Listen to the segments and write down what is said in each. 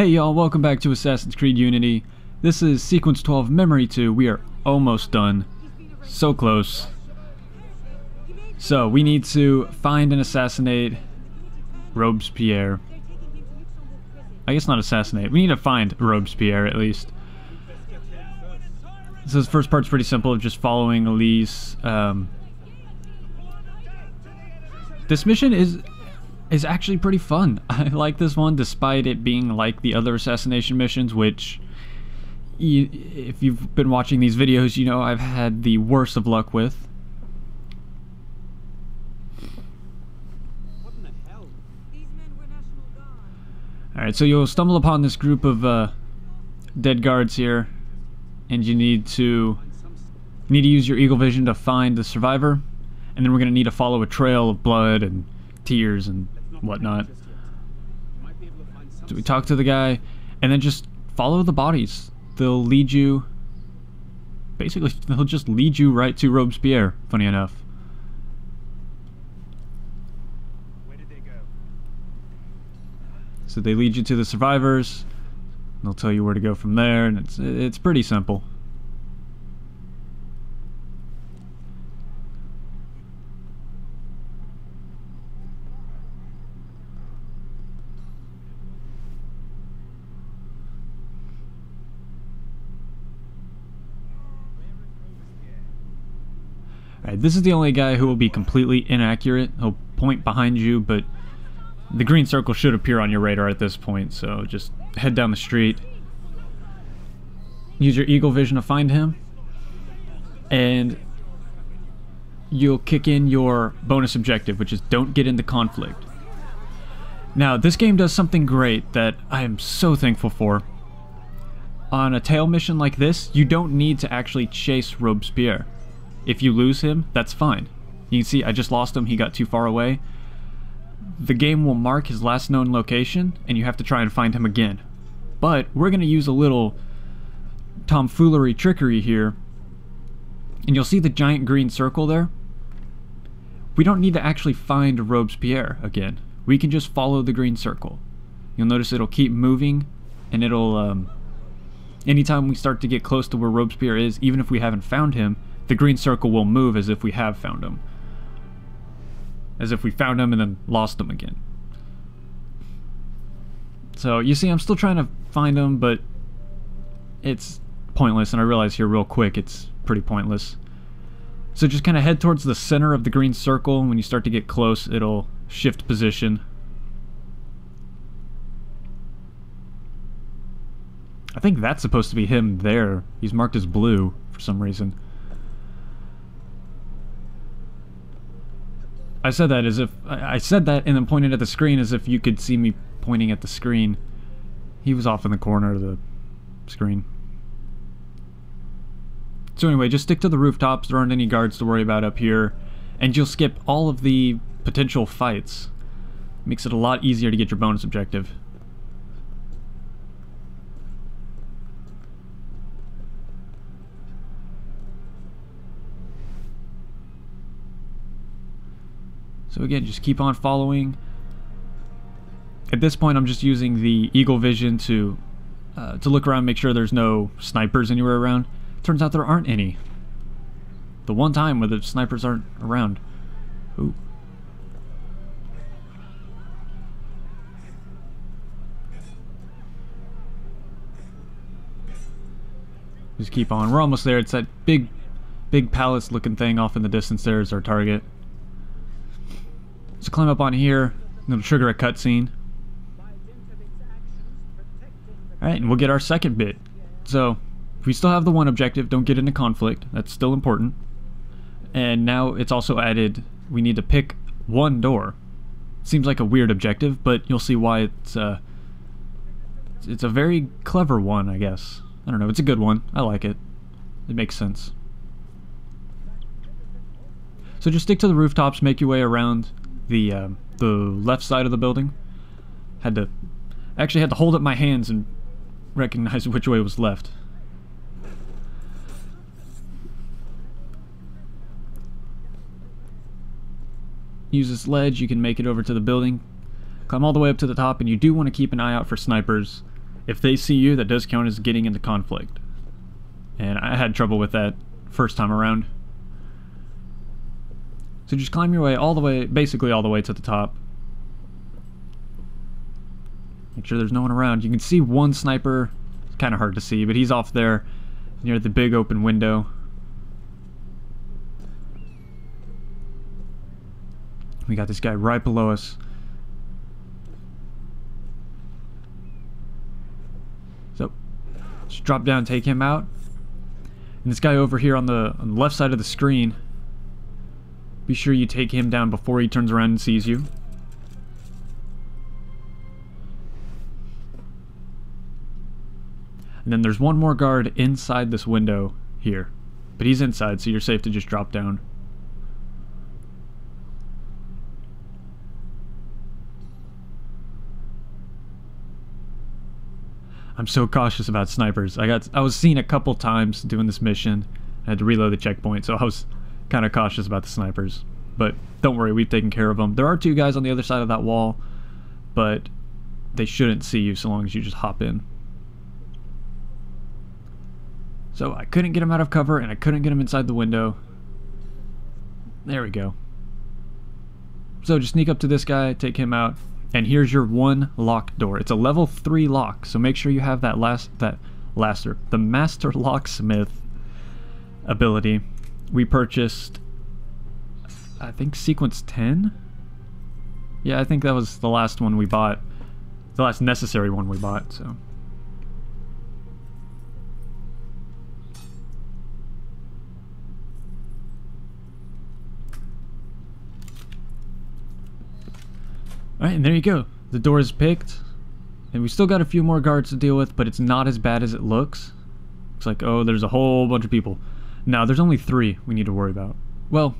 Hey y'all, welcome back to Assassin's Creed Unity. This is Sequence 12 Memory 2. We are almost done. So close. So, we need to find and assassinate Robespierre. I guess not assassinate. We need to find Robespierre, at least. So this first part's pretty simple, just following Elise. This mission is actually pretty fun. I like this one, despite it being like the other assassination missions, which, if you've been watching these videos, you know I've had the worst of luck with. Alright, so you'll stumble upon this group of dead guards here, and you need to use your eagle vision to find the survivor, and then we're going to need to follow a trail of blood and tears and whatnot. So we talk to the guy, and then just follow the bodies. They'll lead you, basically, they'll just lead you right to Robespierre, funny enough. So they lead you to the survivors, they'll tell you where to go from there, and it's pretty simple. Alright, this is the only guy who will be completely inaccurate. He'll point behind you, but the green circle should appear on your radar at this point, so just head down the street. Use your eagle vision to find him, and you'll kick in your bonus objective, which is don't get into conflict. Now, this game does something great that I am so thankful for. On a tail mission like this, you don't need to actually chase Robespierre. If you lose him, that's fine. You can see I just lost him, he got too far away. The game will mark his last known location, and you have to try and find him again. But we're going to use a little tomfoolery trickery here, and you'll see the giant green circle there. We don't need to actually find Robespierre again. We can just follow the green circle. You'll notice it'll keep moving, and it'll, anytime we start to get close to where Robespierre is, even if we haven't found him, the green circle will move as if we have found him. As if we found him and then lost him again. So, you see, I'm still trying to find him, but it's pointless, and I realize here real quick it's pretty pointless. So just kind of head towards the center of the green circle, and when you start to get close, it'll shift position. I think that's supposed to be him there. He's marked as blue for some reason. I said that as if I said that and then pointed at the screen as if you could see me pointing at the screen. He was off in the corner of the screen. So anyway, just stick to the rooftops. There aren't any guards to worry about up here, and you'll skip all of the potential fights. Makes it a lot easier to get your bonus objective. So again, just keep on following. At this point, I'm just using the eagle vision to look around, make sure there's no snipers anywhere around. Turns out there aren't any. The one time where the snipers aren't around. Ooh. Just keep on. We're almost there. It's that big palace-looking thing off in the distance. There is our target. So climb up on here, and it'll trigger a cutscene. Alright, and we'll get our second bit. So, we still have the one objective, don't get into conflict. That's still important. And now it's also added, we need to pick one door. Seems like a weird objective, but you'll see why it's a very clever one, I guess. I don't know, it's a good one. I like it. It makes sense. So just stick to the rooftops, make your way around the left side of the building. Actually had to hold up my hands and recognize which way was left. Use this ledge, you can make it over to the building. Climb all the way up to the top, and you do want to keep an eye out for snipers. if they see you, that does count as getting into conflict. And I had trouble with that first time around. So just climb your way all the way, basically all the way to the top. Make sure there's no one around. You can see one sniper. It's kind of hard to see, but he's off there near the big open window. We got this guy right below us. So, just drop down, take him out. And this guy over here on the left side of the screen, be sure you take him down before he turns around and sees you. And then there's one more guard inside this window here. But he's inside, so you're safe to just drop down. I'm so cautious about snipers. I was seen a couple times doing this mission. I had to reload the checkpoint, so I was kind of cautious about the snipers. But don't worry, we've taken care of them. There are two guys on the other side of that wall, but they shouldn't see you so long as you just hop in. So I couldn't get him out of cover, and I couldn't get him inside the window. There we go. So just sneak up to this guy, take him out. And here's your one locked door. It's a level 3 lock, so make sure you have the Master Locksmith ability. We purchased, I think, sequence 10? Yeah, I think that was the last one we bought. The last necessary one we bought, so. Alright, and there you go. The door is picked. And we still got a few more guards to deal with, but it's not as bad as it looks. Looks like, oh, there's a whole bunch of people. Now, there's only 3 we need to worry about. Well,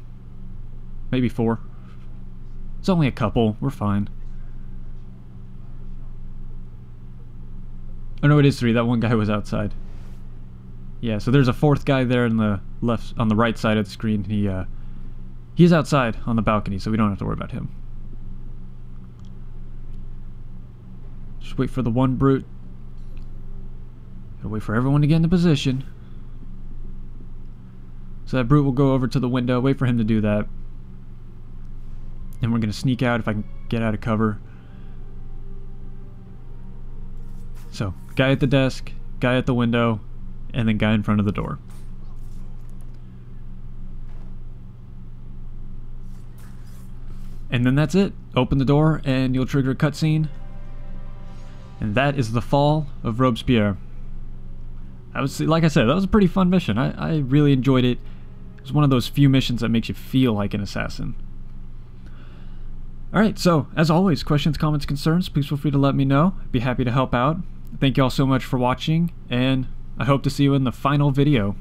maybe 4. It's only a couple. We're fine. Oh no, it is 3. That one guy was outside. Yeah, so there's a 4th guy there on the left, on the right side of the screen. He's outside on the balcony, so we don't have to worry about him. Just wait for the one brute. Gotta wait for everyone to get into position. So that brute will go over to the window, wait for him to do that. And we're gonna sneak out if I can get out of cover. So, guy at the desk, guy at the window, and then guy in front of the door. And then that's it. Open the door and you'll trigger a cutscene. And that is the fall of Robespierre. Like I said, that was a pretty fun mission. I really enjoyed it. It was one of those few missions that makes you feel like an assassin. Alright, so, as always, questions, comments, concerns, please feel free to let me know. I'd be happy to help out. Thank you all so much for watching, and I hope to see you in the final video.